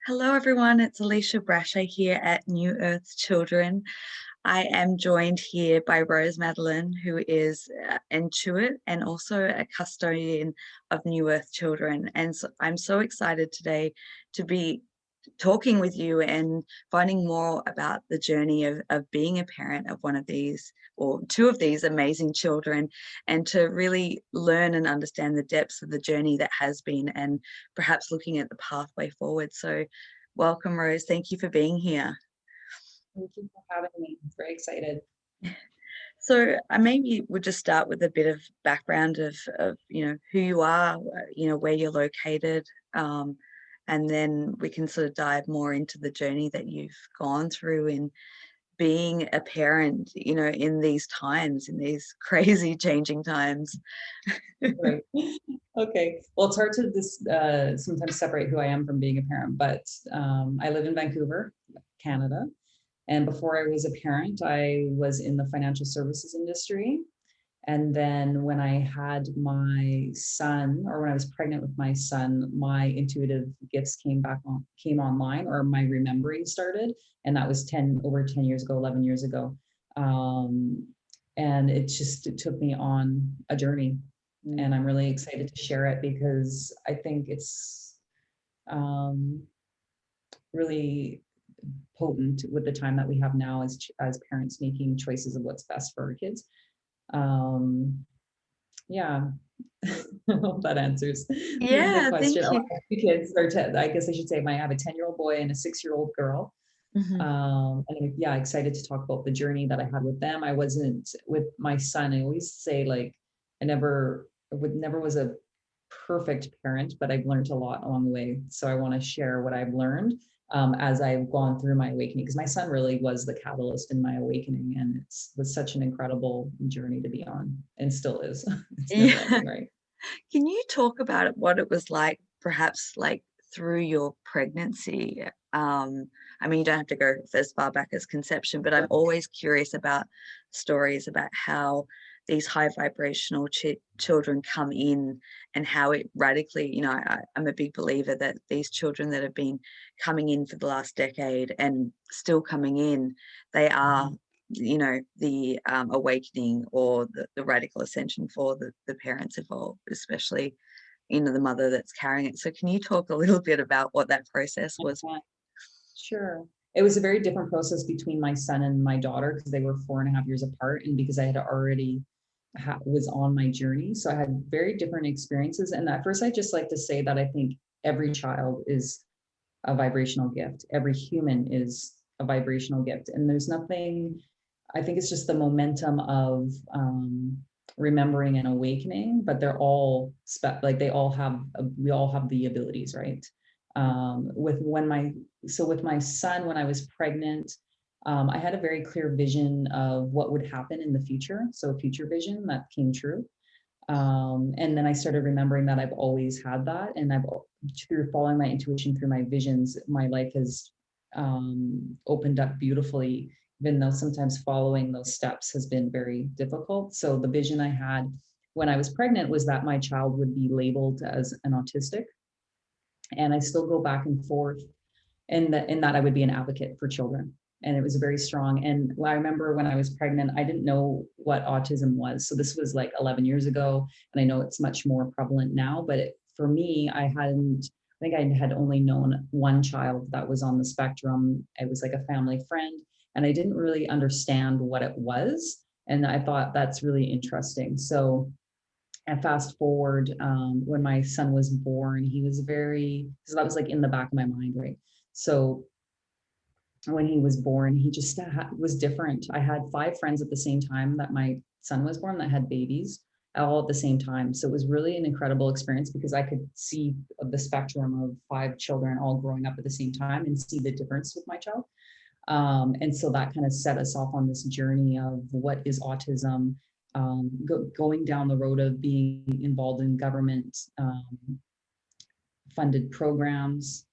Hello, everyone. It's Alicia Brasher here at New Earth Children. I am joined here by Rose Madelaine, who is Intuit and also a custodian of New Earth Children. And so I'm so excited today to be talking with you and finding more about the journey of being a parent of one of these or two of these amazing children, and to really learn and understand the depths of the journey that has been and perhaps looking at the pathway forward. So welcome, Rose. Thank you for being here. Thank you for having me. I'm very excited. So I maybe would just start with a bit of background of who you are, where you're located, and then we can sort of dive more into the journey that you've gone through in being a parent, in these times, in these crazy changing times. Right. Okay. Well, it's hard to sometimes separate who I am from being a parent, but I live in Vancouver, Canada. And before I was a parent, I was in the financial services industry. And then when I had my son, or when I was pregnant with my son, my intuitive gifts came online, or my remembering started. And that was over 10 years ago, 11 years ago. And it took me on a journey. And I'm really excited to share it because I think it's really potent with the time that we have now as parents making choices of what's best for our kids. Yeah. I hope that answers the Yeah, question. thank Oh, you. I have two kids, I guess I should say I have a 10-year-old boy and a 6-year-old girl. Mm-hmm. And yeah, excited to talk about the journey that I had with them. I wasn't with my son. I always say, like, I never was a perfect parent, but I've learned a lot along the way. So I want to share what I've learned as I've gone through my awakening, because my son really was the catalyst in my awakening, and it was such an incredible journey to be on, and still is. It's never Yeah. ending, right? Can you talk about what it was like, perhaps like through your pregnancy? I mean, you don't have to go as far back as conception, but I'm always curious about stories about how these high vibrational children come in and how it radically, I'm a big believer that these children that have been coming in for the last decade and still coming in, they are the awakening or the radical ascension for the parents involved, especially the mother that's carrying it. So can you talk a little bit about what that process was? Sure. It was a very different process between my son and my daughter because they were 4.5 years apart, and because I had already was on my journey. So I had very different experiences. And at first, I just like to say that I think every child is a vibrational gift. Every human is a vibrational gift. And there's nothing, I think it's just the momentum of remembering and awakening, but they're all we all have the abilities, right? With my son, when I was pregnant, I had a very clear vision of what would happen in the future. So future vision that came true. And then I started remembering that I've always had that. And through following my intuition, through my visions, my life has opened up beautifully, even though sometimes following those steps has been very difficult. So the vision I had when I was pregnant was that my child would be labeled as an autistic. And I still go back and forth in that I would be an advocate for children. And it was very strong. And I remember when I was pregnant, I didn't know what autism was. So this was like 11 years ago. And I know it's much more prevalent now, but for me, I think I had only known one child that was on the spectrum. It was like a family friend, and I didn't really understand what it was. And I thought that's really interesting. So, and fast forward, when my son was born, so that was like in the back of my mind, right? So when he was born, he just was different. I had 5 friends at the same time that my son was born that had babies all at the same time. So it was really an incredible experience because I could see the spectrum of 5 children all growing up at the same time and see the difference with my child. And so that kind of set us off on this journey of what is autism, going down the road of being involved in government funded programs,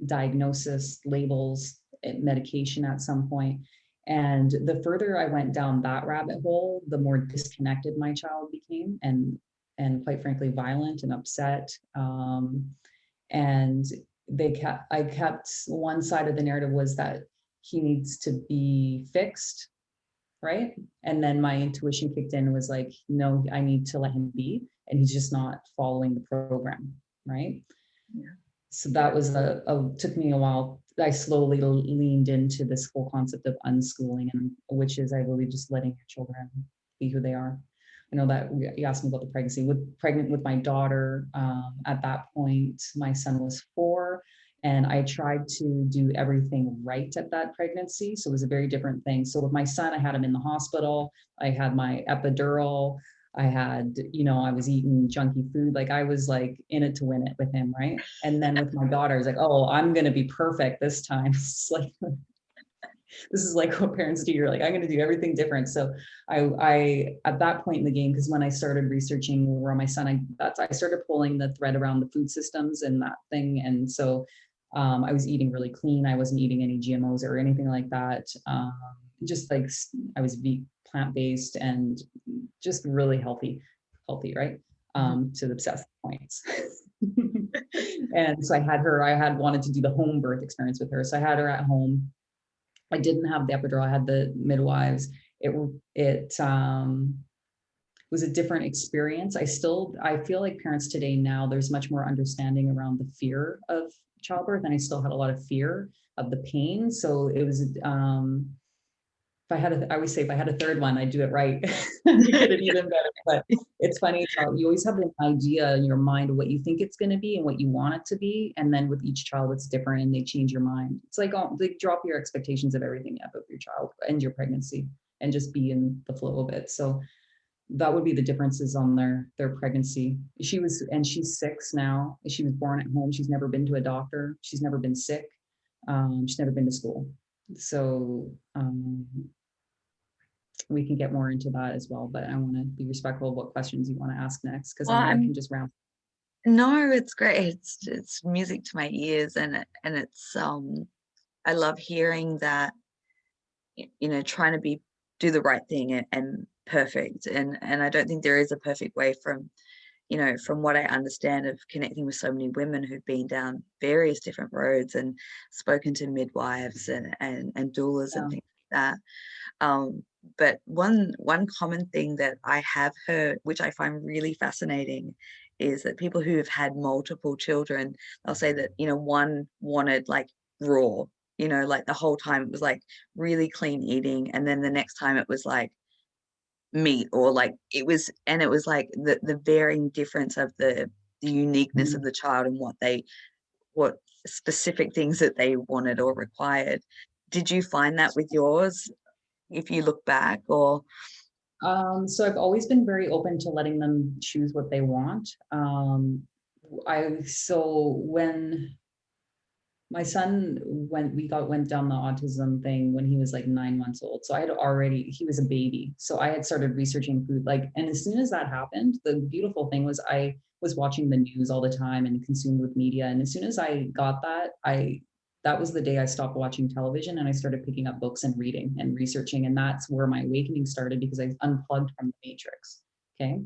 diagnosis, labels, medication at some point. And the further I went down that rabbit hole, the more disconnected my child became, and quite frankly, violent and upset. And I kept one side of the narrative was that he needs to be fixed, right? And then my intuition kicked in and was like, no, I need to let him be, and he's just not following the program, right? Yeah. So that was took me a while. I slowly leaned into this whole concept of unschooling, and which is, I believe, just letting your children be who they are. I know that you asked me about the pregnancy. Pregnant with my daughter, at that point, my son was 4, and I tried to do everything right at that pregnancy. So it was a very different thing. So with my son, I had him in the hospital. I had my epidural. I had, I was eating junky food. Like I was like in it to win it with him, right? And then with my daughter, I was like, oh, I'm gonna be perfect this time. It's like this is like what parents do. You're like, I'm gonna do everything different. So I at that point in the game, because when I started researching around my son, I started pulling the thread around the food systems and that thing. And so I was eating really clean. I wasn't eating any GMOs or anything like that. Just like I was plant-based and just really healthy, right? To the obsessive points. And so I had wanted to do the home birth experience with her. So I had her at home. I didn't have the epidural. I had the midwives. It was a different experience. I feel like parents today now, there's much more understanding around the fear of childbirth, and I still had a lot of fear of the pain. So it was, I always say if I had a third one, I'd do it right. You get it even better. But it's funny how you always have an idea in your mind of what you think it's going to be and what you want it to be. And then with each child, it's different and they change your mind. It's like, they drop your expectations of everything you have of your child and your pregnancy and just be in the flow of it. So that would be the differences on their pregnancy. She's 6 now. She was born at home. She's never been to a doctor. She's never been sick. She's never been to school. So, we can get more into that as well, but I want to be respectful of what questions you want to ask next, because Well, I know I can just ramble. no, it's great. It's music to my ears, and it's I love hearing that, trying to do the right thing and perfect, and I don't think there is a perfect way from what I understand of connecting with so many women who've been down various different roads and spoken to midwives and doulas Yeah. and things like that. But one common thing that I have heard, which I find really fascinating, is that people who have had multiple children, they'll say that, one wanted like raw, like the whole time it was like really clean eating. And then the next time it was like meat, or like it was like the varying difference of the uniqueness of Mhm. the child and what specific things that they wanted or required. Did you find that with yours, if you look back? Or So I've always been very open to letting them choose what they want. When my son went down the autism thing when he was like 9 months old. So he was a baby. So I had started researching food, and as soon as that happened, the beautiful thing was I was watching the news all the time and consumed with media. And as soon as I got that was the day I stopped watching television and I started picking up books and reading and researching. And that's where my awakening started, because I unplugged from the matrix. Okay.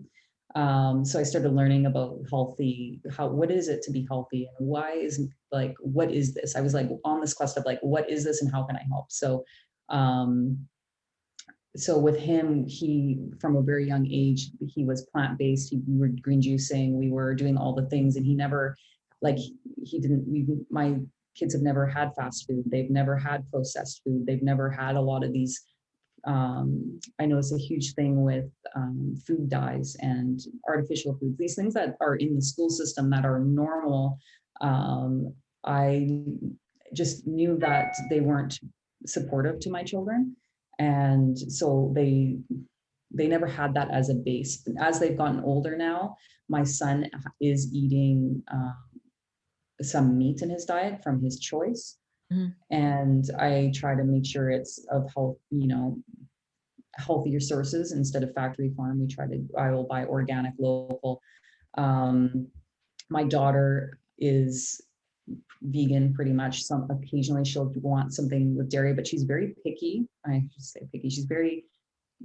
So I started learning about what is it to be healthy, and what is this? I was like on this quest of like, what is this and how can I help? Um, so with him, from a very young age, he was plant-based. We were green juicing, we were doing all the things, and he never, like, he didn't, my kids have never had fast food. They've never had processed food. They've never had a lot of these I know it's a huge thing with food dyes and artificial foods, these things that are in the school system that are normal. I just knew that they weren't supportive to my children. And so they never had that as a base. As they've gotten older now, my son is eating some meat in his diet from his choice. Mhm. And I try to make sure it's of health, healthier sources instead of factory farm. I will buy organic, local. Um, my daughter is vegan pretty much. Occasionally she'll want something with dairy, but she's very picky. I just say picky.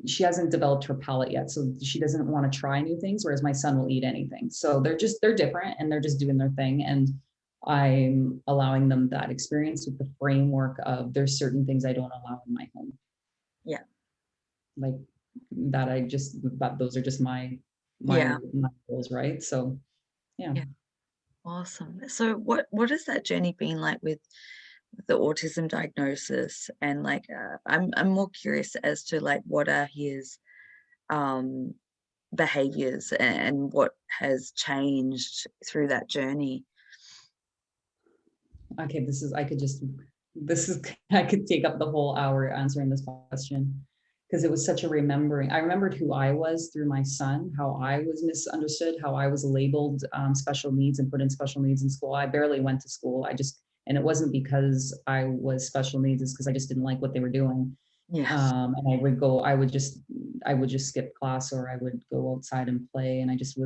She hasn't developed her palate yet. So she doesn't want to try new things, whereas my son will eat anything. So they're different and they're just doing their thing. And I'm allowing them that experience with the framework of there's certain things I don't allow in my home. Yeah. Like that but those are just Yeah. my goals, right? So yeah. Yeah. Awesome. So what has that journey been like with the autism diagnosis? And like I'm more curious as to like what are his um behaviors and what has changed through that journey. Okay, this is I could take up the whole hour answering this question because it was such a remembering. I remembered who I was through my son, how I was misunderstood, how I was labeled special needs and put in special needs in school. I barely went to school. And it wasn't because I was special needs, it's because I just didn't like what they were doing. Yes. And I would just skip class, or I would go outside and play, and I just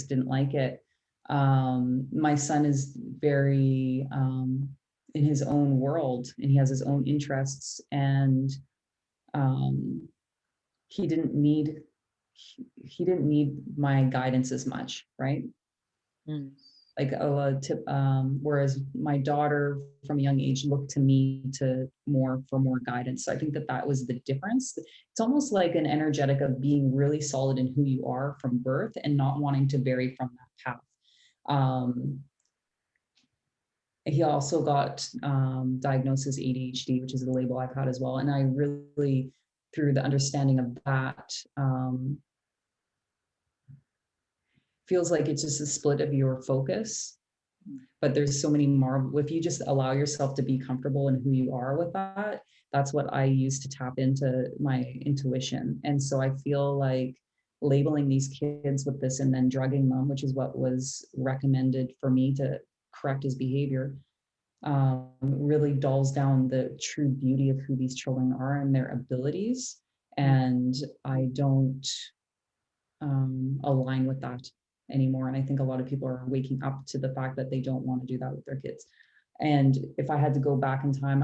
didn't like it. My son is very in his own world, and he has his own interests, and um, he didn't need he didn't need my guidance as much, right? Mm. Like a tip, whereas my daughter from a young age looked to me for more guidance. So I think that was the difference. It's almost like an energetic of being really solid in who you are from birth and not wanting to vary from that path. um, he also got diagnosed as ADHD, which is the label I've had as well. And I really, through the understanding of that, feels like it's just a split of your focus. But there's so many more. If you just allow yourself to be comfortable in who you are with that, that's what I use to tap into my intuition. And so I feel like labeling these kids with this and then drugging them, which is what was recommended for me to correct his behavior, really dulls down the true beauty of who these children are and their abilities. And I don't align with that anymore. And I think a lot of people are waking up to the fact that they don't want to do that with their kids. And if I had to go back in time,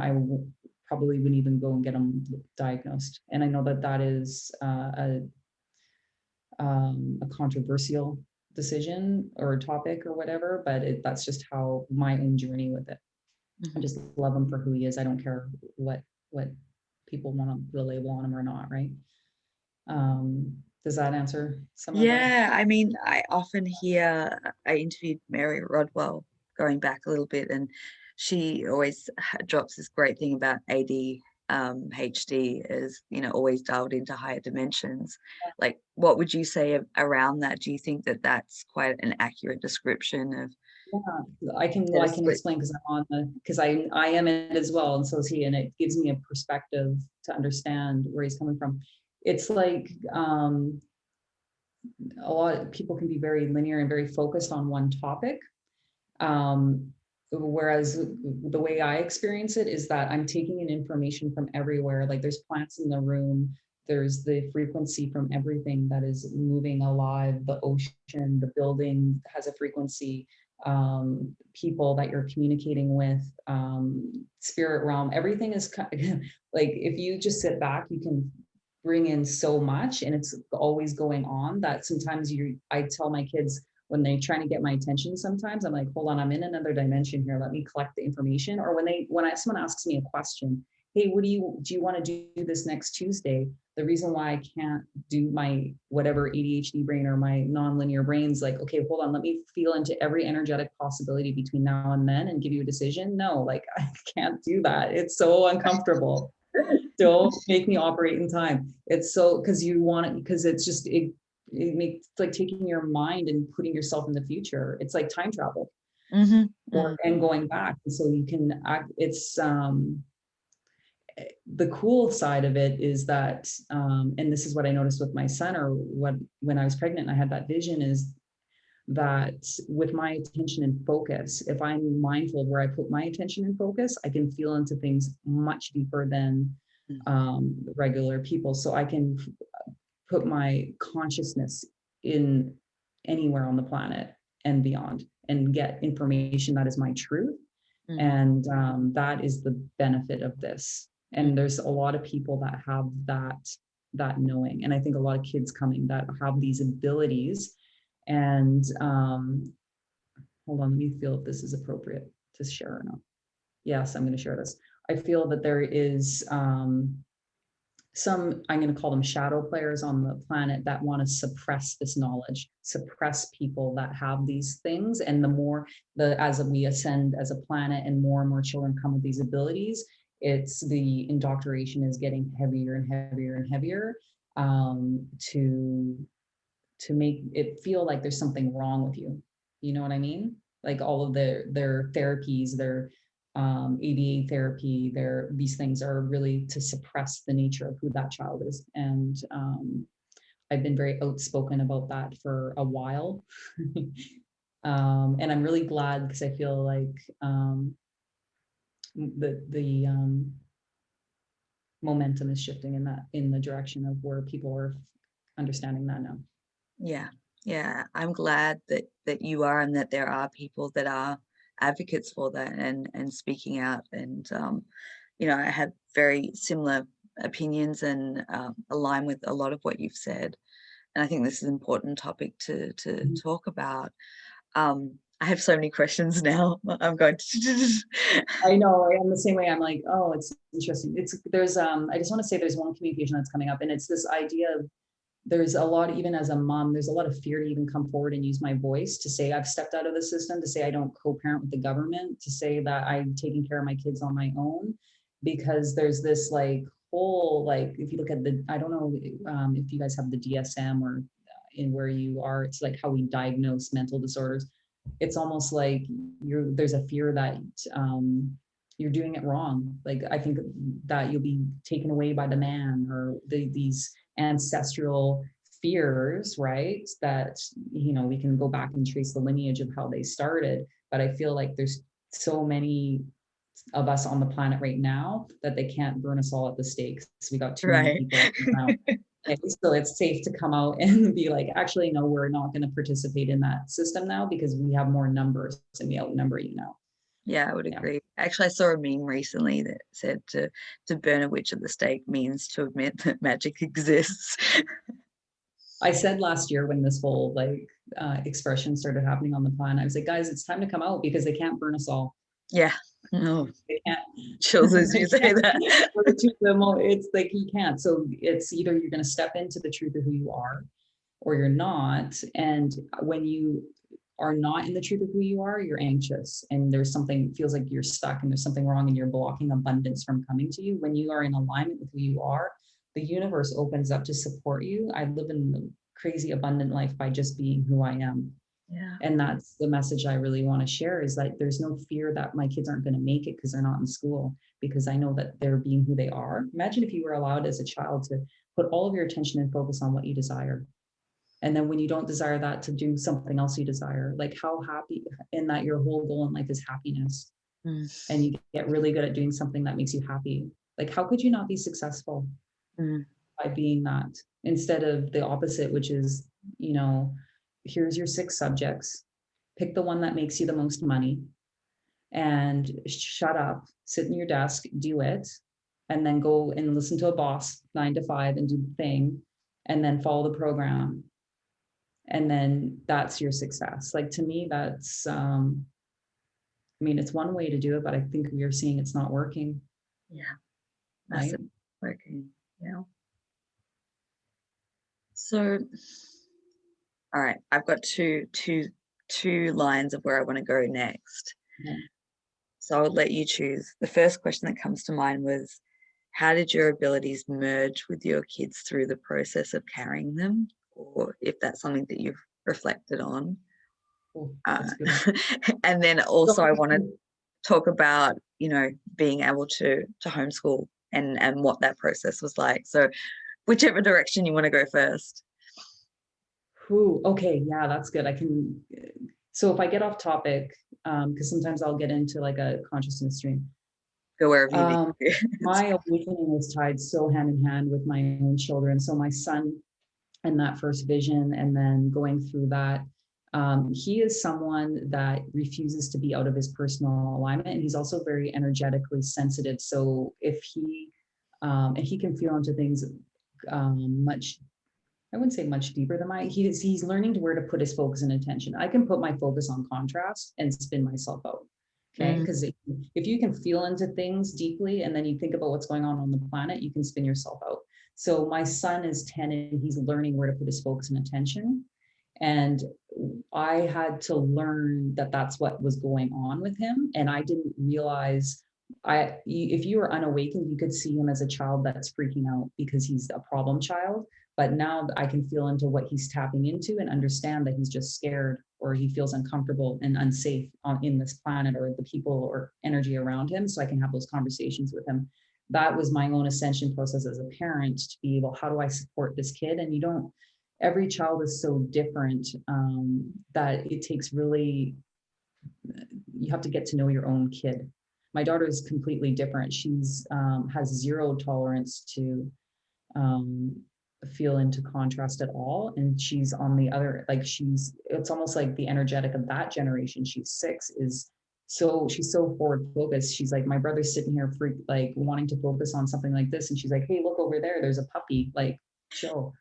probably wouldn't even go and get them diagnosed. And I know that is a controversial decision or topic or whatever, but that's just how my own journey with it. I Mhm. just love him for who he is. I don't care what people want to put a label on him or not, right? Does that answer some of it? Yeah, I mean, I often hear I interviewed Mary Rodwell going back a little bit, and she always drops this great thing about ADHD is, always dialed into higher dimensions. Like, what would you say around that? Do you think that that's quite an accurate description of Yeah, I can that well, a I can split? explain because I am in it as well, and so is he, and it gives me a perspective to understand where he's coming from. It's like a lot of people can be very linear and very focused on one topic. Um, Whereas the way I experience it is that I'm taking in information from everywhere. Like there's plants in the room, there's the frequency from everything that is moving alive, the ocean, the building has a frequency, people that you're communicating with, spirit realm, everything is like if you just sit back, you can bring in so much, and it's always going on that sometimes I tell my kids, when they're trying to get my attention, sometimes I'm like, hold on, I'm in another dimension here. Let me collect the information. Or someone asks me a question, hey, do you want to do this next Tuesday? The reason why I can't do my whatever ADHD brain or my nonlinear brain's like, okay, hold on, let me feel into every energetic possibility between now and then and give you a decision. No, like I can't do that. It's so uncomfortable. Don't make me operate in time. It's so because you want it, because it makes it's like taking your mind and putting yourself in the future. It's like time travel Mhm, or mm, and going back. And so you can act. It's the cool side of it is that, and this is what I noticed with my son, or what when I was pregnant, and I had that vision is that with my attention and focus, if I'm mindful of where I put my attention and focus, I can feel into things much deeper than mm, regular people. So I can put my consciousness in anywhere on the planet and beyond and get information that is my truth. mm, And that is the benefit of this. mm. And there's a lot of people that have that knowing. And I think a lot of kids coming that have these abilities. And hold on, let me feel if this is appropriate to share or not. Yes, I'm going to share this. I feel that there is some, I'm going to call them shadow players on the planet that want to suppress this knowledge, suppress people that have these things. And the more as we ascend as a planet and more children come with these abilities, it's the indoctrination is getting heavier and heavier and heavier, to make it feel like there's something wrong with you. You know what I mean? Like all of their therapies, their ABA therapy, these things are really to suppress the nature of who that child is. And I've been very outspoken about that for a while. And I'm really glad because I feel like the momentum is shifting in the direction of where people are understanding that now. Yeah, I'm glad that you are, and that there are people that are advocates for that and speaking out. And I have very similar opinions and align with a lot of what you've said. And I think this is an important topic to talk about. I have so many questions now. I'm going to. I know, I'm the same way. I'm like, oh, it's interesting. There's I just want to say there's one communication that's coming up, and it's this idea of, there's a lot, even as a mom, there's a lot of fear to even come forward and use my voice to say I've stepped out of the system, to say I don't co-parent with the government, to say that I'm taking care of my kids on my own, because there's this like whole, like, if you look at I don't know if you guys have the DSM or in where you are, it's like how we diagnose mental disorders. It's almost like there's a fear that you're doing it wrong. Like, I think that you'll be taken away by the man, or these ancestral fears, right? That, we can go back and trace the lineage of how they started. But I feel like there's so many of us on the planet right now that they can't burn us all at the stakes. We got too many people now. So it's safe to come out and be like, actually, no, we're not going to participate in that system now because we have more numbers and we outnumber you now. Yeah, I would agree. Actually, I saw a meme recently that said to burn a witch at the stake means to admit that magic exists. I said last year when this whole expression started happening on the planet, I was like, guys, it's time to come out because they can't burn us all. Yeah. No. They can't. Chills as you say that. It's like you can't. So it's either you're going to step into the truth of who you are, or you're not. And when you are not in the truth of who you are, you're anxious, and there's something, feels like you're stuck and there's something wrong and you're blocking abundance from coming to you. When you are in alignment with who you are, the universe opens up to support you. I live in the crazy abundant life by just being who I am. Yeah. And that's the message I really want to share, is that there's no fear that my kids aren't going to make it because they're not in school, because I know that they're being who they are. Imagine if you were allowed as a child to put all of your attention and focus on what you desire. And then when you don't desire that, to do something else you desire. Like, how happy, in that your whole goal in life is happiness. And you get really good at doing something that makes you happy. Like, how could you not be successful by being that, instead of the opposite, which is, here's your 6 subjects, pick the one that makes you the most money, and shut up, sit in your desk, do it, and then go and listen to a boss 9 to 5 and do the thing, and then follow the program. And then that's your success. Like, to me, that's, it's one way to do it, but I think we are seeing it's not working. Yeah. That's right? Working. Yeah. So, all right, I've got two lines of where I want to go next. Yeah. So I'll let you choose. The first question that comes to mind was, how did your abilities merge with your kids through the process of carrying them? Or if that's something that you've reflected on. Oh, and then also I want to talk about, being able to homeschool and what that process was like. So whichever direction you want to go first. Ooh, okay, yeah, that's good. So if I get off topic, because sometimes I'll get into like a consciousness stream. Go wherever you need to. My awakening was tied so hand in hand with my own children. So my son and that first vision, and then going through that, he is someone that refuses to be out of his personal alignment, and he's also very energetically sensitive. So if he and he can feel into things much I wouldn't say much deeper than he's learning to where to put his focus and attention. I can put my focus on contrast and spin myself out. Okay. Mm, Because if you can feel into things deeply and then you think about what's going on the planet, you can spin yourself out. So my son is 10 and he's learning where to put his focus and attention. And I had to learn that that's what was going on with him. And I didn't realize if you were unawakened, you could see him as a child that's freaking out because he's a problem child. But now I can feel into what he's tapping into and understand that he's just scared or he feels uncomfortable and unsafe in this planet or the people or energy around him. So I can have those conversations with him. That was my own ascension process as a parent to be able, how do I support this kid? And you don't, every child is so different that it takes really, you have to get to know your own kid. My daughter is completely different. She's has zero tolerance to um, feel into contrast at all. And she's on the other, like it's almost like the energetic of that generation. She's 6 is she's so forward focused. She's like, my brother's sitting here like wanting to focus on something like this. And she's like, hey, look over there. There's a puppy, like chill.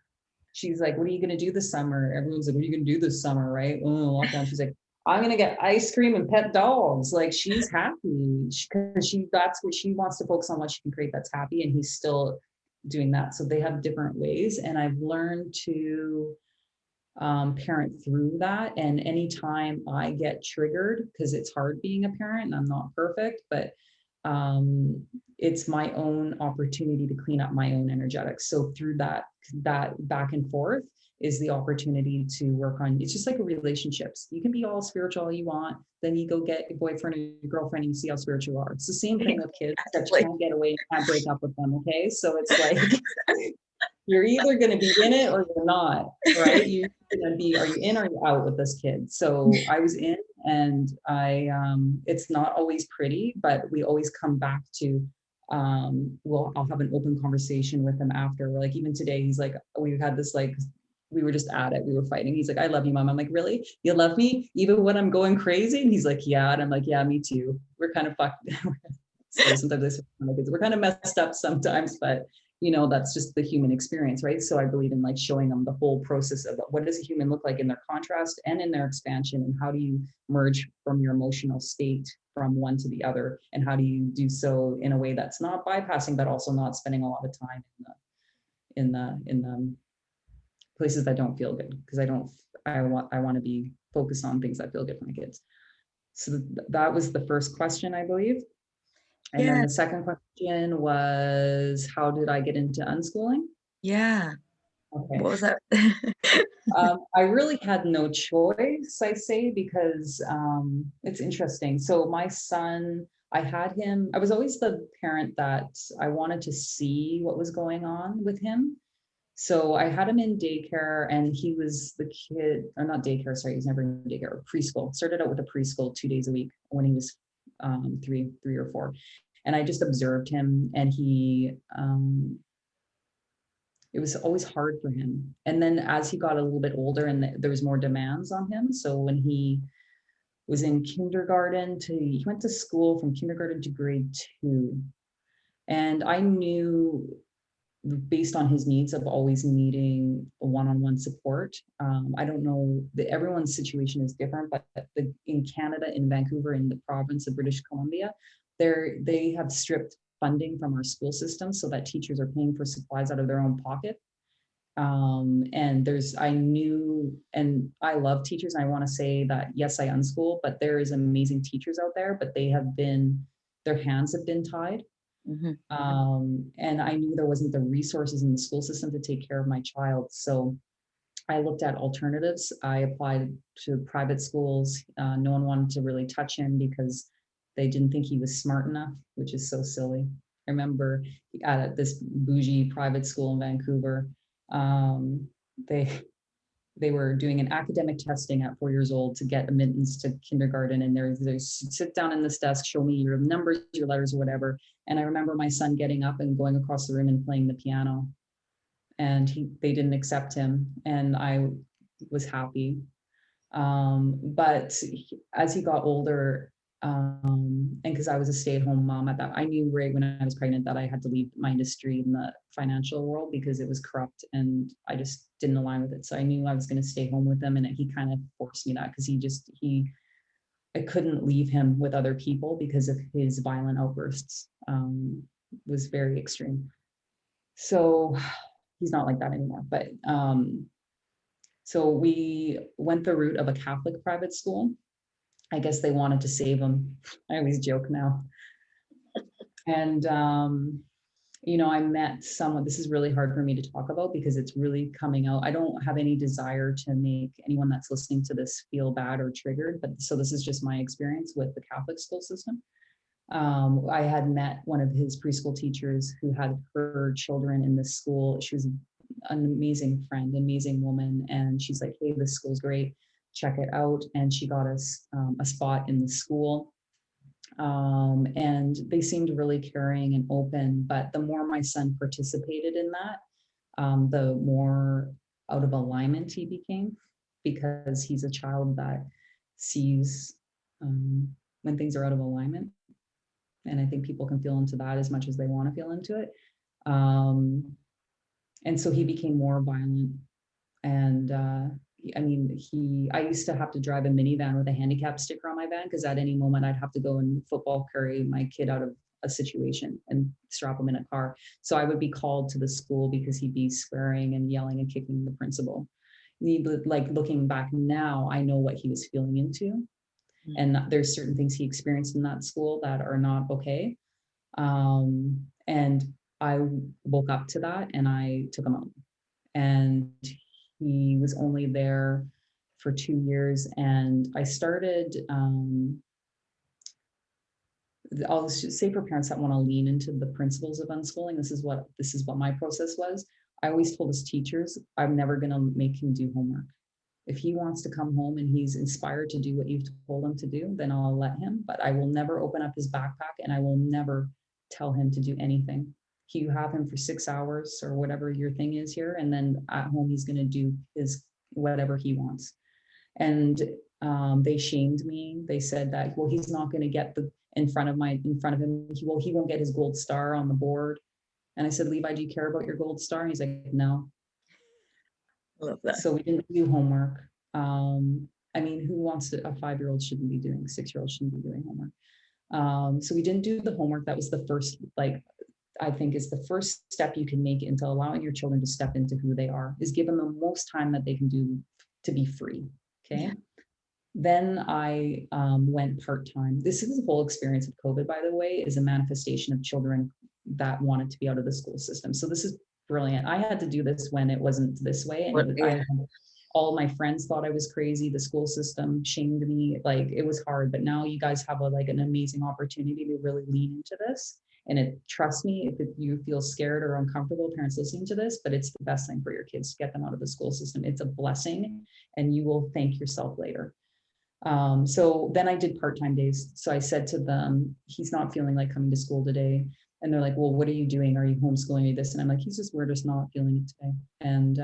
She's like, what are you going to do this summer? Everyone's like, what are you going to do this summer? Right. Oh, lockdown. She's like, I'm going to get ice cream and pet dogs. Like she's happy because that's what she wants to focus on, what she can create that's happy. And he's still doing that. So they have different ways. And I've learned to parent through that. And anytime I get triggered, because it's hard being a parent and I'm not perfect, but it's my own opportunity to clean up my own energetics. So through that back and forth is the opportunity to work on, it's just like relationships. You can be all spiritual all you want, then you go get a boyfriend or your girlfriend and you see how spiritual you are. It's the same thing with kids that you can't get away, you can't break up with them. Okay. So it's like, you're either going to be in it or you're not, right? You're going to be, are you in or are you out with this kid? So I was in, and it's not always pretty, but we always come back to, I'll have an open conversation with him after. Like even today, he's like, we've had this, like, we were just at it. We were fighting. He's like, I love you, mom. I'm like, really? You love me even when I'm going crazy? And he's like, yeah. And I'm like, yeah, me too. We're kind of fucked. So sometimes we're kind of messed up sometimes, but that's just the human experience, right? So I believe in like showing them the whole process of what does a human look like in their contrast and in their expansion, and how do you merge from your emotional state from one to the other, and how do you do so in a way that's not bypassing, but also not spending a lot of time in the places that don't feel good, because I want to be focused on things that feel good for my kids. So that was the first question, I believe. And then the second question was, how did I get into unschooling? Yeah. Okay. What was that? I really had no choice, I say, because it's interesting. So my son, I was always the parent that I wanted to see what was going on with him. So I had him in daycare, and he was the kid, or not daycare, sorry, he's never in daycare, preschool. Started out with a preschool 2 days a week when he was 3 or 4. And I just observed him, and it was always hard for him. And then as he got a little bit older and there was more demands on him. So when he was in kindergarten he went to school from kindergarten to grade 2. And I knew, based on his needs of always needing a one-on-one support. I don't know, everyone's situation is different, but in Canada, in Vancouver, in the province of British Columbia, they have stripped funding from our school system so that teachers are paying for supplies out of their own pocket. And I knew, and I love teachers. And I want to say that, yes, I unschool, but there is amazing teachers out there, but their hands have been tied. Mm-hmm. And I knew there wasn't the resources in the school system to take care of my child. So I looked at alternatives. I applied to private schools. No one wanted to really touch him because they didn't think he was smart enough, which is so silly. I remember at this bougie private school in Vancouver, they were doing an academic testing at 4 years old to get admittance to kindergarten. And they sit down in this desk, show me your numbers, your letters, or whatever. And I remember my son getting up and going across the room and playing the piano. And they didn't accept him. And I was happy. But as he got older, and because I was a stay-at-home mom at that. I knew right when I was pregnant that I had to leave my industry in the financial world because it was corrupt and I just didn't align with it. So I knew I was going to stay home with him, and he kind of forced me that because I couldn't leave him with other people because of his violent outbursts. Was very extreme. So he's not like that anymore. But so we went the route of a Catholic private school. I guess they wanted to save him. I always joke now. And I met someone. This is really hard for me to talk about because it's really coming out. I don't have any desire to make anyone that's listening to this feel bad or triggered, but so this is just my experience with the Catholic school system. I had met one of his preschool teachers who had her children in this school. She was an amazing friend, amazing woman. And she's like, hey, this school's great. Check it out. And she got us a spot in the school. And they seemed really caring and open. But the more my son participated in that, the more out of alignment he became, because he's a child that sees when things are out of alignment. And I think people can feel into that as much as they want to feel into it. And so he became more violent. And I used to have to drive a minivan with a handicap sticker on my van because at any moment I'd have to go and football carry my kid out of a situation and strap him in a car. So I would be called to the school because he'd be swearing and yelling and kicking the principal. Like looking back now, I know what he was feeling into. And there's certain things he experienced in that school that are not okay. And I woke up to that and I took him out. And he was only there for 2 years. And I started, I'll say for parents that want to lean into the principles of unschooling, this is what my process was. I always told his teachers, I'm never going to make him do homework. If he wants to come home and he's inspired to do what you've told him to do, then I'll let him, but I will never open up his backpack and I will never tell him to do anything. You have him for 6 hours or whatever your thing is here. And then at home, he's going to do his whatever he wants. And they shamed me. They said that, well, he's not going to get in front of him. He won't get his gold star on the board. And I said, Levi, do you care about your gold star? And he's like, no. I love that. So we didn't do homework. Who wants to, a 5-year-old shouldn't be doing, 6-year-old shouldn't be doing homework. So we didn't do the homework. That was the first, I think is the first step you can make into allowing your children to step into who they are, is give them the most time that they can do to be free. Okay. Yeah. Then I went part-time. This is the whole experience of COVID, by the way, is a manifestation of children that wanted to be out of the school system. So this is brilliant. I had to do this when it wasn't this way. And all my friends thought I was crazy. The school system shamed me. Like, it was hard, but now you guys have an amazing opportunity to really lean into this. And trust me, if you feel scared or uncomfortable, parents listening to this, but it's the best thing for your kids to get them out of the school system. It's a blessing and you will thank yourself later. So then I did part-time days. So I said to them, he's not feeling like coming to school today. And they're like, well, what are you doing? Are you homeschooling me this? And I'm like, we're just not feeling it today. And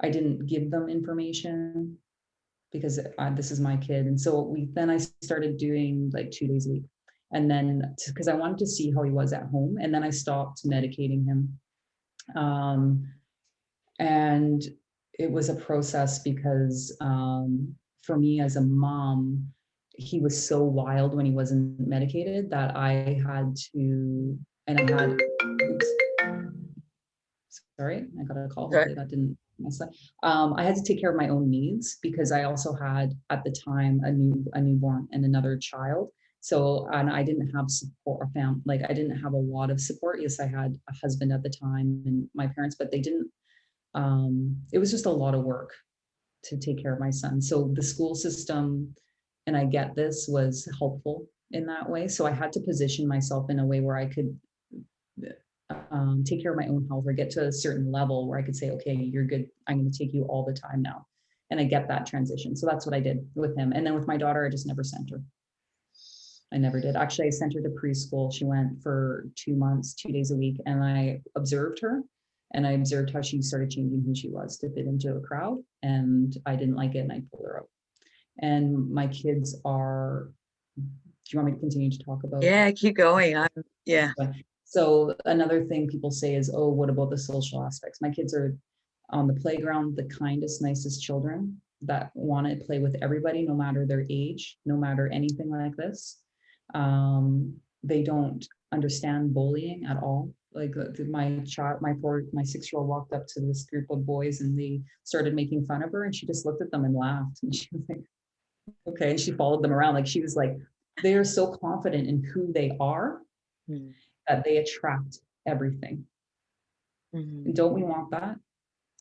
I didn't give them information because this is my kid. And so then I started doing 2 days a week. And then because I wanted to see how he was at home. And then I stopped medicating him. And it was a process because for me as a mom, he was so wild when he wasn't medicated that I had to, sorry, I got a call. Hopefully that didn't mess up. I had to take care of my own needs because I also had at the time a newborn and another child. So, and I didn't have support, I didn't have a lot of support. Yes, I had a husband at the time and my parents, but they didn't, it was just a lot of work to take care of my son. So the school system, and I get this, was helpful in that way. So I had to position myself in a way where I could take care of my own health or get to a certain level where I could say, okay, you're good. I'm going to take you all the time now. And I get that transition. So that's what I did with him. And then with my daughter, I just never sent her. I never did. Actually, I sent her to preschool. She went for 2 months, 2 days a week. And I observed her and I observed how she started changing who she was to fit into a crowd. And I didn't like it and I pulled her out. And my kids are you want me to continue to talk about? Yeah, keep going. Yeah. So another thing people say is, oh, what about the social aspects? My kids are on the playground, the kindest, nicest children that want to play with everybody, no matter their age, no matter anything like this. They don't understand bullying at all. Like my 6-year-old walked up to this group of boys and they started making fun of her, and she just looked at them and laughed. And she was like, okay. And she followed them around. Like she was like, they are so confident in who they are Mm. that they attract everything. Mhm. And don't we want that?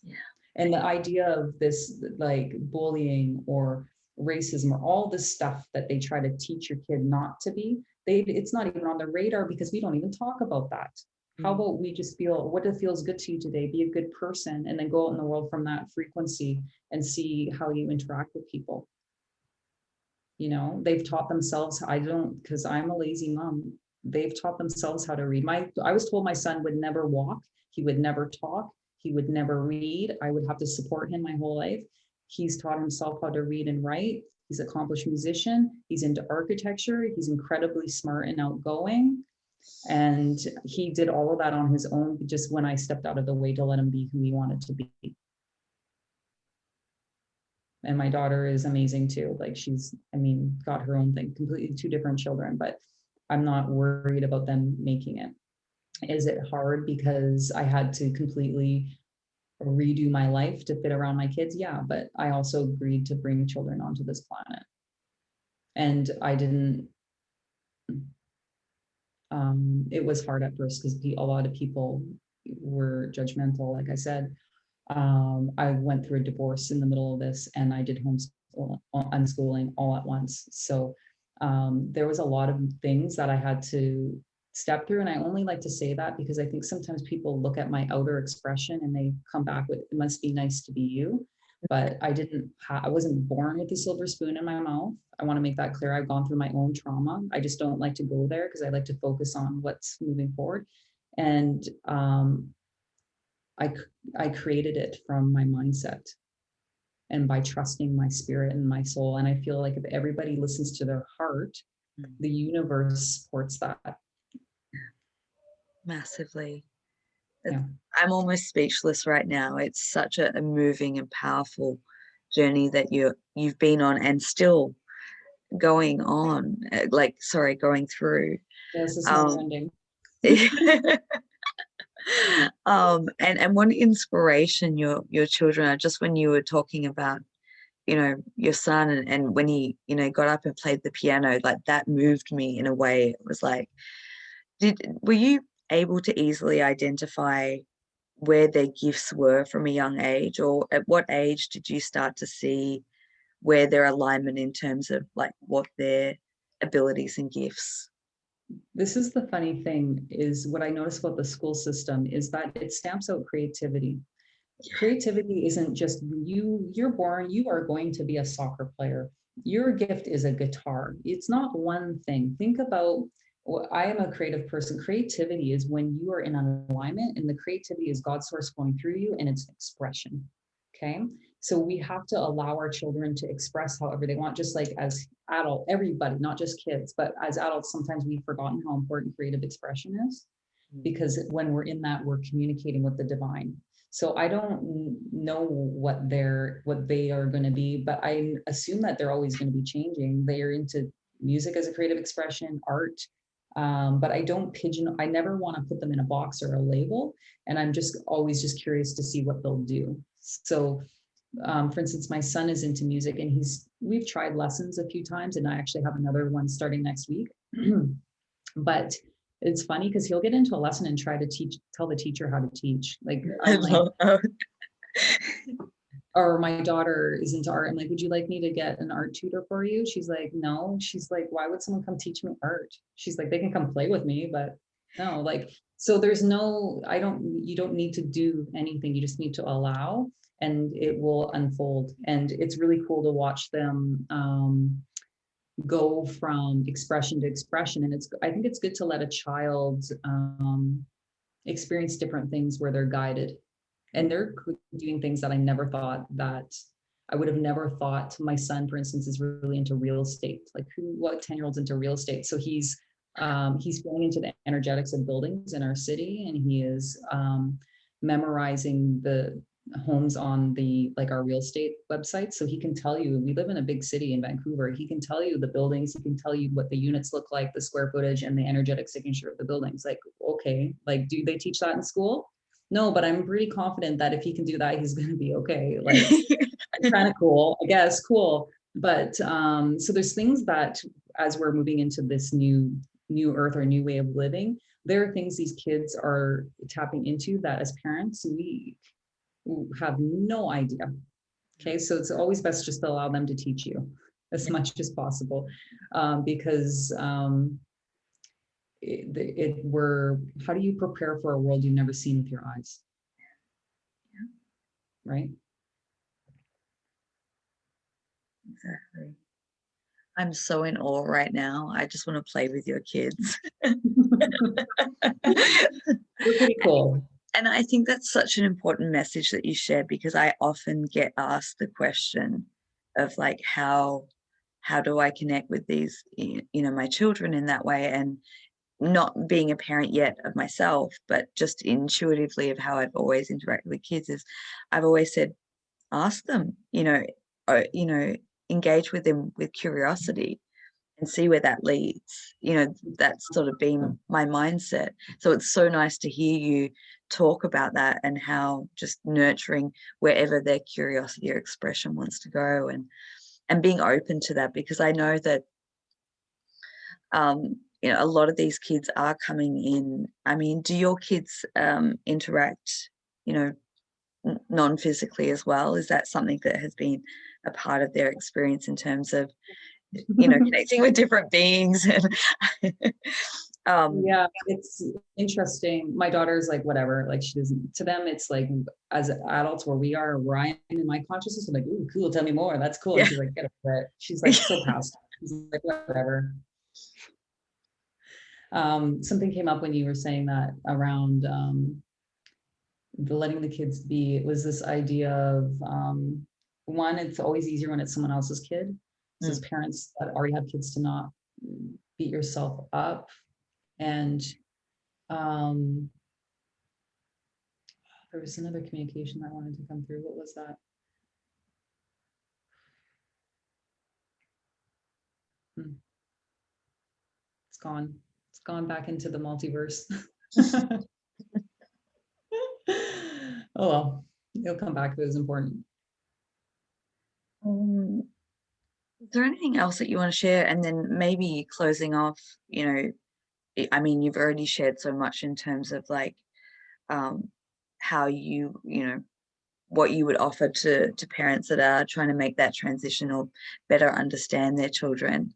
Yeah. And the idea of this, like bullying or racism or all this stuff that they try to teach your kid not to be, it's not even on the radar because we don't even talk about that. How Mm. about we just feel what it feels good to you today, be a good person, and then go out in the world from that frequency and see how you interact with people. You know, they've taught themselves, I don't, because I'm a lazy mom, they've taught themselves how to read. I was told my son would never walk, he would never talk, he would never read. I would have to support him my whole life. He's taught himself how to read and write. He's an accomplished musician. He's into architecture. He's incredibly smart and outgoing. And he did all of that on his own, just when I stepped out of the way to let him be who he wanted to be. And my daughter is amazing too. Like she's, I mean, got her own thing, completely two different children, but I'm not worried about them making it. Is it hard because I had to completely redo my life to fit around my kids? Yeah, but I also agreed to bring children onto this planet. And I didn't, it was hard at first because a lot of people were judgmental, like I said. I went through a divorce in the middle of this, and I did unschooling all at once. So there was a lot of things that I had to step through. And I only like to say that because I think sometimes people look at my outer expression and they come back with, it must be nice to be you. But I wasn't born with a silver spoon in my mouth. I want to make that clear. I've gone through my own trauma. I just don't like to go there because I like to focus on what's moving forward. And I created it from my mindset and by trusting my spirit and my soul. And I feel like if everybody listens to their heart, Mm. the universe supports that. Massively. Yeah. I'm almost speechless right now. It's such a moving and powerful journey that you've been on and still going on, going through. This is never Um, ending. and what inspiration your children are. Just when you were talking about, your son and when he, got up and played the piano, like that moved me in a way. It was like, were you able to easily identify where their gifts were from a young age, or at what age did you start to see where their alignment in terms of like what their abilities and gifts? This is the funny thing, is what I notice about the school system is that it stamps out creativity. Creativity isn't just you're born, you are going to be a soccer player. Your gift is a guitar. It's not one thing. Think about, well, I am a creative person. Creativity is when you are in alignment, and the creativity is God's source flowing through you, and it's expression. Okay. So we have to allow our children to express however they want, just like as adult, everybody, not just kids, but as adults, sometimes we've forgotten how important creative expression is, because when we're in that, we're communicating with the divine. So I don't know what they are going to be, but I assume that they're always going to be changing. They are into music as a creative expression, art. But I never want to put them in a box or a label. And I'm just always just curious to see what they'll do. So for instance, my son is into music, and we've tried lessons a few times, and I actually have another one starting next week. But it's funny because he'll get into a lesson and try to tell the teacher how to teach. Like I I'm like, love, or my daughter is into art. I'm like, would you like me to get an art tutor for you? She's like, no. She's like, why would someone come teach me art? She's like, they can come play with me, but no, like, so there's no, you don't need to do anything. You just need to allow, and it will unfold. And it's really cool to watch them go from expression to expression. And I think it's good to let a child experience different things where they're guided, and they're doing things that I never thought that I would have never thought. My son, for instance, is really into real estate. Like what 10-year-old's into real estate? So he's going into the energetics of buildings in our city, and he is memorizing the homes on our real estate website. So he can tell you, we live in a big city in Vancouver. He can tell you the buildings, he can tell you what the units look like, the square footage, and the energetic signature of the buildings. Like, okay, like, do they teach that in school? No, but I'm pretty confident that if he can do that, he's going to be okay. Like, kind of cool, I guess, cool. But so there's things that as we're moving into this new earth or new way of living, there are things these kids are tapping into that as parents, we have no idea. Okay, so it's always best just to allow them to teach you as much as possible, because how do you prepare for a world you've never seen with your eyes? Yeah. Right? Exactly. I'm so in awe right now. I just want to play with your kids. They're pretty cool. And I think that's such an important message that you share, because I often get asked the question of like, how do I connect with these, my children in that way? And not being a parent yet of myself, but just intuitively of how I've always interacted with kids is I've always said, ask them, engage with them with curiosity and see where that leads. That's sort of been my mindset. So it's so nice to hear you talk about that, and how just nurturing wherever their curiosity or expression wants to go, and being open to that, because I know that a lot of these kids are coming in. I mean, do your kids interact, non-physically as well? Is that something that has been a part of their experience in terms of connecting with different beings? And yeah, it's interesting. My daughter's like, whatever, like she doesn't, to them it's like, as adults where I am in my consciousness, I'm like, ooh, cool, tell me more, that's cool. Yeah. And she's like, get over it. She's like so past. She's like, whatever. Something came up when you were saying that around letting the kids be. It was this idea of one, it's always easier when it's someone else's kid. So as parents that already have kids, to not beat yourself up. And there was another communication that wanted to come through. What was that? It's gone. It's gone back into the multiverse. Oh well, it'll come back if it was important. Is there anything else that you want to share? And then maybe closing off, I mean, you've already shared so much in terms of like how what you would offer to parents that are trying to make that transition or better understand their children.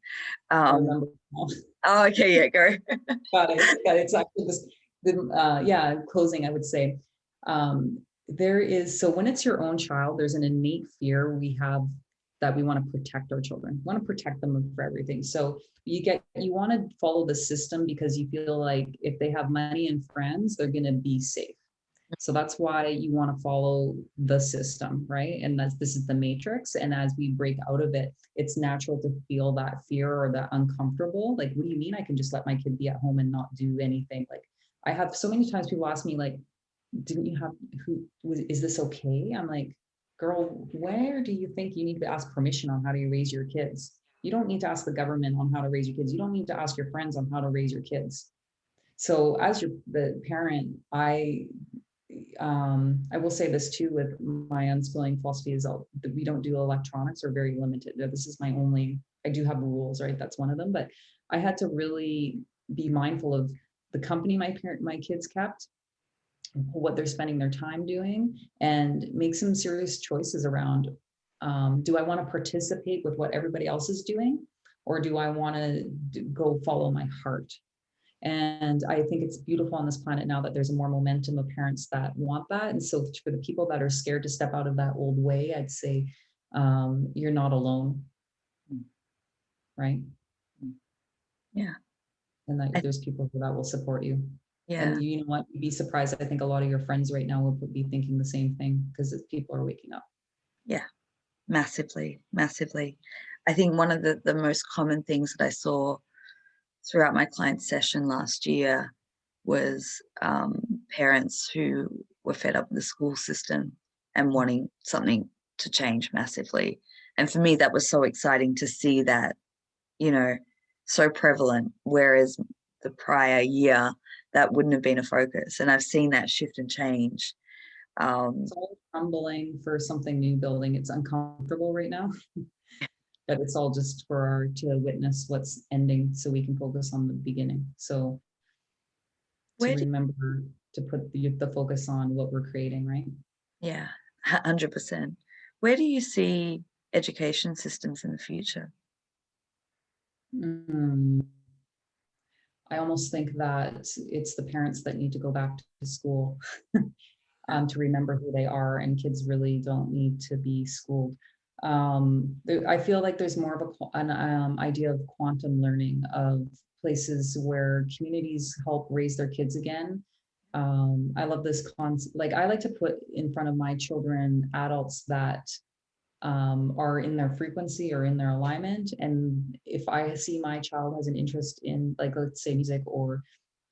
I remember. Oh, okay, yeah, go. Got it. It's actually this. Closing, I would say. There is, so when it's your own child, there's an innate fear we have that we want to protect our children, want to protect them for everything. So you want to follow the system because you feel like if they have money and friends, they're going to be safe. So that's why you want to follow the system, right? And this is the matrix. And as we break out of it, it's natural to feel that fear or that uncomfortable. Like, what do you mean I can just let my kid be at home and not do anything? Like, I have so many times people ask me, like, is this okay? I'm like, girl, where do you think you need to ask permission on how do you raise your kids? You don't need to ask the government on how to raise your kids. You don't need to ask your friends on how to raise your kids. So as the parent, I will say this too with my unschooling philosophy is that we don't do electronics, or very limited. This is I do have rules, right? That's one of them, but I had to really be mindful of the company my kids kept, what they're spending their time doing, and make some serious choices around, do I want to participate with what everybody else is doing, or do I want to go follow my heart? And I think it's beautiful on this planet now that there's a more momentum of parents that want that. And so for the people that are scared to step out of that old way, I'd say you're not alone. Right? Yeah. And that there's people that will support you. Yeah. And you know what? You'd be surprised. I think a lot of your friends right now would be thinking the same thing, because people are waking up. Yeah. Massively, massively. I think one of the most common things that I saw throughout my client session last year was parents who were fed up with the school system and wanting something to change massively. And for me, that was so exciting to see that, you know, so prevalent, whereas the prior year, that wouldn't have been a focus. And I've seen that shift and change. It's all humbling for something new building. It's uncomfortable right now, but it's all just for our to witness what's ending so we can focus on the beginning. So to Where do remember to put the focus on what we're creating, right? Yeah, 100%. Where do you see education systems in the future? Mm, I almost think that it's the parents that need to go back to school to remember who they are, and kids really don't need to be schooled. I feel like there's more of an idea of quantum learning, of places where communities help raise their kids again. I love this concept. Like I like to put in front of my children adults that are in their frequency or in their alignment. And if I see my child has an interest in, like, let's say music or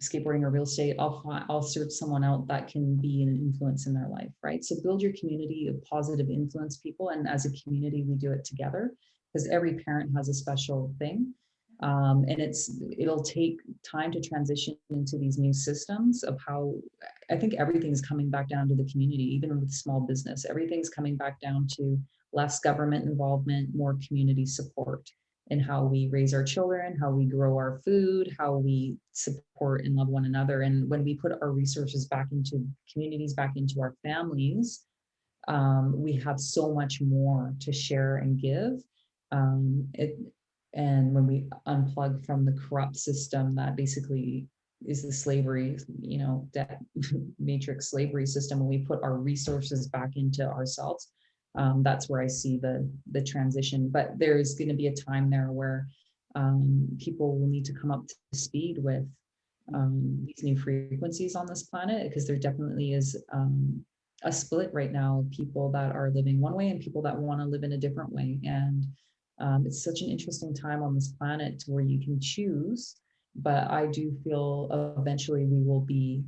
skateboarding or real estate, I'll search someone out that can be an influence in their life, right? So build your community of positive influence people, and as a community, we do it together because every parent has a special thing. And it'll take time to transition into these new systems of how I think everything's coming back down to the community, even with small business. Everything's coming back down to less government involvement, more community support in how we raise our children, how we grow our food, how we support and love one another. And when we put our resources back into communities, back into our families, we have so much more to share and give. And when we unplug from the corrupt system that basically is the slavery, debt matrix slavery system, when we put our resources back into ourselves, that's where I see the transition. But there's going to be a time there where people will need to come up to speed with these new frequencies on this planet, because there definitely is a split right now of people that are living one way and people that want to live in a different way. And it's such an interesting time on this planet to where you can choose. But I do feel eventually we will be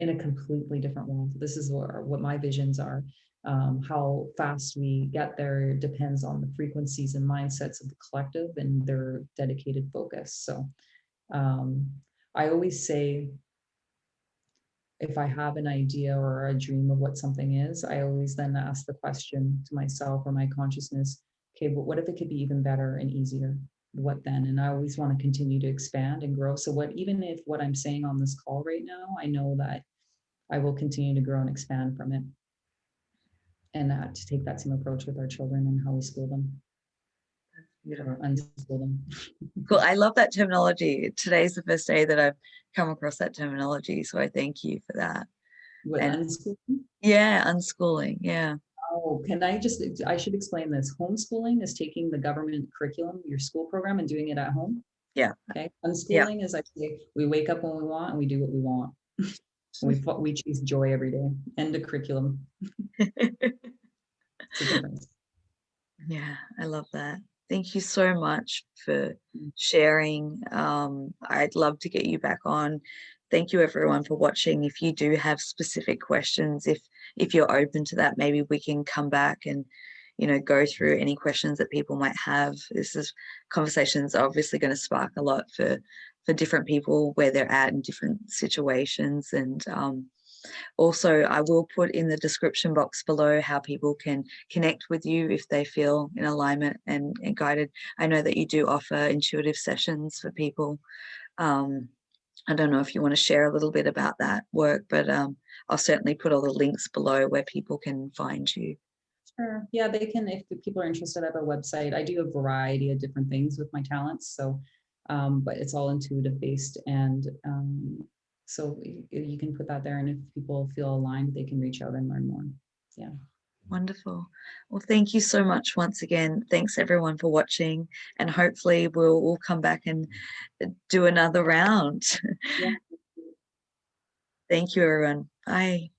in a completely different world. This is what my visions are. How fast we get there depends on the frequencies and mindsets of the collective and their dedicated focus. So I always say, if I have an idea or a dream of what something is, I always then ask the question to myself or my consciousness, okay, but what if it could be even better and easier? What then? And I always want to continue to expand and grow. So even if what I'm saying on this call right now, I know that I will continue to grow and expand from it, and to take that same approach with our children and how we school them or Beautiful. unschool them. Cool. I love that terminology. Today's the first day that I've come across that terminology. So I thank you for that. What, And unschooling? yeah, unschooling. Yeah. Oh, I should explain this. Homeschooling is taking the government curriculum, your school program, and doing it at home. Yeah. Okay. Yeah. Unschooling is actually, we wake up when we want and we do what we want. We choose joy every day. End of curriculum. It's a difference. Yeah, I love that. Thank you so much for sharing. I'd love to get you back on. Thank you everyone for watching. If you do have specific questions, if you're open to that, maybe we can come back and go through any questions that people might have. This is conversations obviously going to spark a lot for different people where they're at in different situations. And also, I will put in the description box below how people can connect with you if they feel in alignment and guided. I know that you do offer intuitive sessions for people. I don't know if you want to share a little bit about that work, but I'll certainly put all the links below where people can find you. Sure. Yeah, they can, if the people are interested, I have a website. I do a variety of different things with my talents. So, but it's all intuitive based. And so you can put that there. And if people feel aligned, they can reach out and learn more. Yeah. Wonderful. Well, thank you so much once again. Thanks everyone for watching, and hopefully we'll come back and do another round. Yeah. Thank you, everyone. Bye.